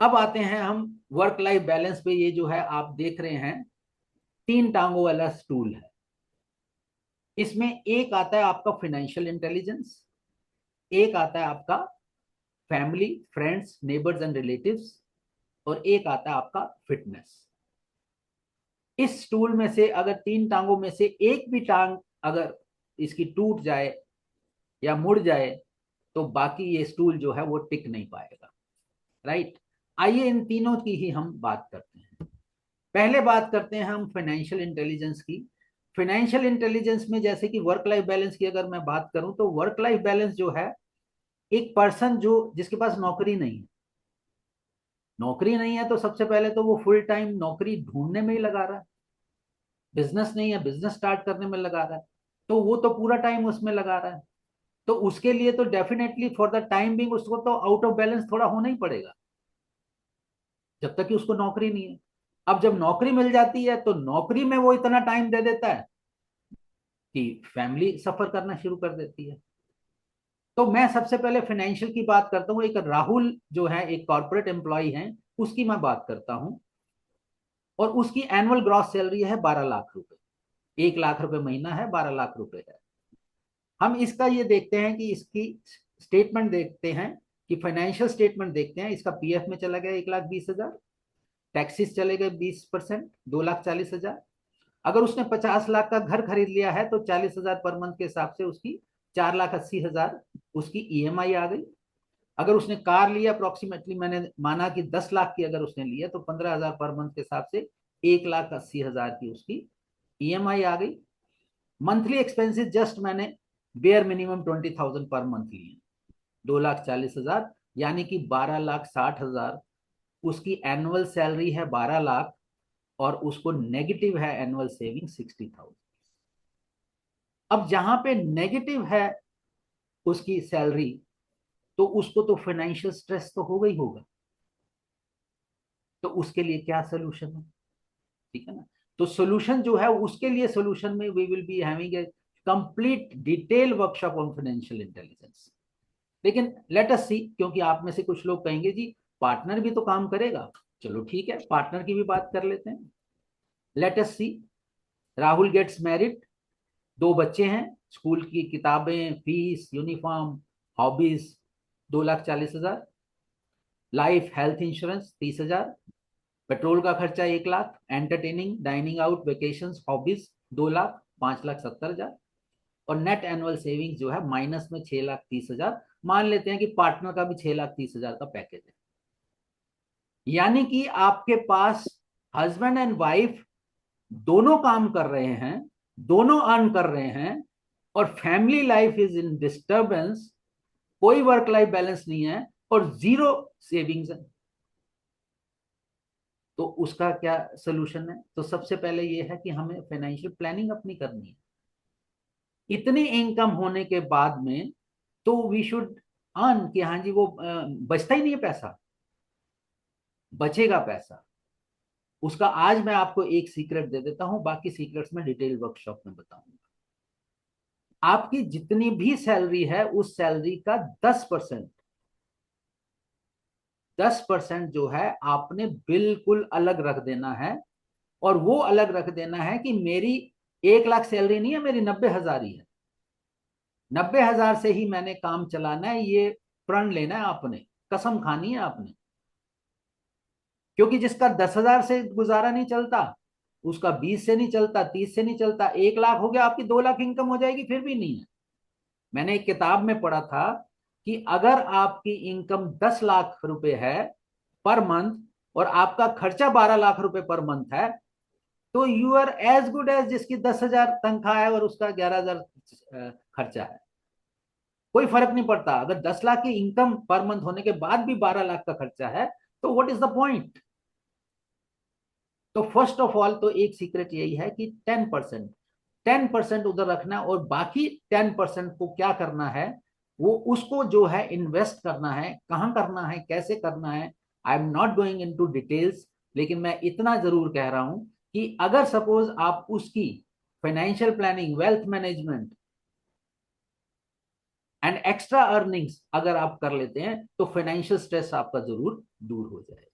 अब आते हैं हम वर्क लाइफ बैलेंस पे। ये जो है आप देख रहे हैं, तीन टांगों वाला स्टूल है। इसमें एक आता है आपका फाइनेंशियल इंटेलिजेंस, एक आता है आपका family, friends, neighbours and relatives, और एक आता है आपका फिटनेस। इस स्टूल में से अगर तीन टांगों में से एक भी टांग अगर इसकी टूट जाए या मुड़ जाए तो बाकी ये स्टूल जो है वो टिक नहीं पाएगा। राइट। आइए इन तीनों की ही हम बात करते हैं। पहले बात करते हैं हम फाइनेंशियल इंटेलिजेंस की। फाइनेंशियल इंटेलिजेंस में जैसे कि वर्क लाइफ बैलेंस की अगर मैं बात करूं तो वर्क लाइफ बैलेंस जो है, एक पर्सन जो जिसके पास नौकरी नहीं है, नौकरी नहीं है तो सबसे पहले तो वो फुल टाइम नौकरी ढूंढने में ही लगा रहा है। बिजनेस नहीं है, बिजनेस स्टार्ट करने में लगा रहा है, तो वो तो पूरा टाइम उसमें लगा रहा है। तो उसके लिए तो definitely for the time being उसको तो आउट ऑफ बैलेंस थोड़ा होना ही पड़ेगा, जब तक कि उसको नौकरी नहीं है। अब जब नौकरी मिल जाती है तो नौकरी में वो इतना टाइम दे देता है कि फैमिली सफर करना शुरू कर देती है। तो मैं सबसे पहले फाइनेंशियल की बात करता हूँ। एक राहुल जो है, एक कॉर्पोरेट एम्प्लॉय है, उसकी मैं बात करता हूँ। और उसकी एनुअल ग्रॉस सैलरी है 12 लाख रुपए। 1 लाख रुपए महीना है, 12 लाख रुपए है। हम इसका ये देखते हैं कि इसकी स्टेटमेंट देखते हैं, कि फाइनेंशियल स्टेटमेंट देखते हैं। इसका पीएफ में चला गया 1,20,000, टैक्सेस चले गए 20%, 2,40,000। अगर उसने 50 लाख का घर खरीद लिया है तो 40,000 पर मंथ के हिसाब से उसकी 4,80,000 उसकी ईएमआई आ गई। अगर उसने कार लिया अप्रोक्सीमेटली, मैंने माना कि 10 लाख की अगर उसने लिया तो 15,000 पर मंथ के हिसाब से 1,80,000 की उसकी ईएमआई आ गई। मंथली एक्सपेंसेस जस्ट मैंने बेयर मिनिमम 20,000 पर मंथ लिए, 2,40,000, यानी कि 12,60,000 उसकी एनुअल सैलरी है, 12 लाख, और उसको नेगेटिव है एनुअल सेविंग 60,000। अब जहां पे नेगेटिव है उसकी सैलरी, तो उसको तो फाइनेंशियल स्ट्रेस तो होगा ही होगा। तो उसके लिए क्या सोल्यूशन है? ठीक है ना। तो सोल्यूशन जो है उसके लिए, सोल्यूशन में we will be having a complete detail workshop on financial intelligence. लेकिन लेट अस सी, क्योंकि आप में से कुछ लोग कहेंगे जी पार्टनर भी तो काम करेगा। चलो ठीक है, पार्टनर की भी बात कर लेते हैं। लेट अस सी। राहुल गेट्स मैरिड, दो बच्चे हैं, स्कूल की किताबें, fees, uniform, hobbies, 2,40,000। Life health insurance 30,000। Petrol का खर्चा 1 lakh. Entertaining, dining out, vacation, hobbies 2 lakh, 5,70,000। और नेट एनुअल सेविंग्स जो है माइनस में 6,30,000। मान लेते हैं कि पार्टनर का भी 6,30,000 का पैकेज है। यानी कि आपके पास हस्बैंड एंड वाइफ दोनों काम कर रहे हैं, दोनों अर्न कर रहे हैं, और family life is in disturbance, कोई वर्क लाइफ बैलेंस नहीं है, और जीरो सेविंग्स है। तो उसका क्या सोल्यूशन है? तो सबसे पहले यह है कि हमें फाइनेंशियल प्लानिंग अपनी करनी है। इतनी इनकम होने के बाद में तो वी शुड अर्न, कि हाँ जी वो बचता ही नहीं है पैसा, बचेगा पैसा। उसका आज मैं आपको एक सीक्रेट दे देता हूं, बाकी सीक्रेट्स में डिटेल वर्कशॉप में बताऊंगा। आपकी जितनी भी सैलरी है उस सैलरी का 10%, 10% जो है आपने बिल्कुल अलग रख देना है। और वो अलग रख देना है कि मेरी 1 लाख सैलरी नहीं है, मेरी 90,000 ही है। 90,000 से ही मैंने काम चलाना है, ये प्रण लेना है आपने, कसम खानी है आपने। क्योंकि जिसका 10,000 से गुजारा नहीं चलता, उसका 20 से नहीं चलता, 30 से नहीं चलता, 1 लाख हो गया, आपकी 2 लाख इनकम हो जाएगी फिर भी नहीं है। मैंने एक किताब में पढ़ा था कि अगर आपकी इनकम 10 लाख रुपए है पर मंथ, और आपका खर्चा 12 लाख रुपए पर मंथ है, तो you are as good as जिसकी 10,000 तनख्वाह है और उसका 11,000 खर्चा है। कोई फर्क नहीं पड़ता। अगर 10 लाख की इनकम पर मंथ होने के बाद भी 12 लाख का खर्चा है, तो व्हाट इज द पॉइंट? तो फर्स्ट ऑफ ऑल तो एक सीक्रेट यही है कि 10%, 10% उधर रखना है, और बाकी 10% को क्या करना है, वो उसको जो है इन्वेस्ट करना है। कहाँ करना है, कैसे करना है, I am not going into details. लेकिन मैं इतना जरूर कह रहा हूं कि अगर सपोज आप उसकी financial planning, wealth management and extra earnings अगर आप कर लेते हैं तो फाइनेंशियल स्ट्रेस आपका जरूर दूर हो जाएगा।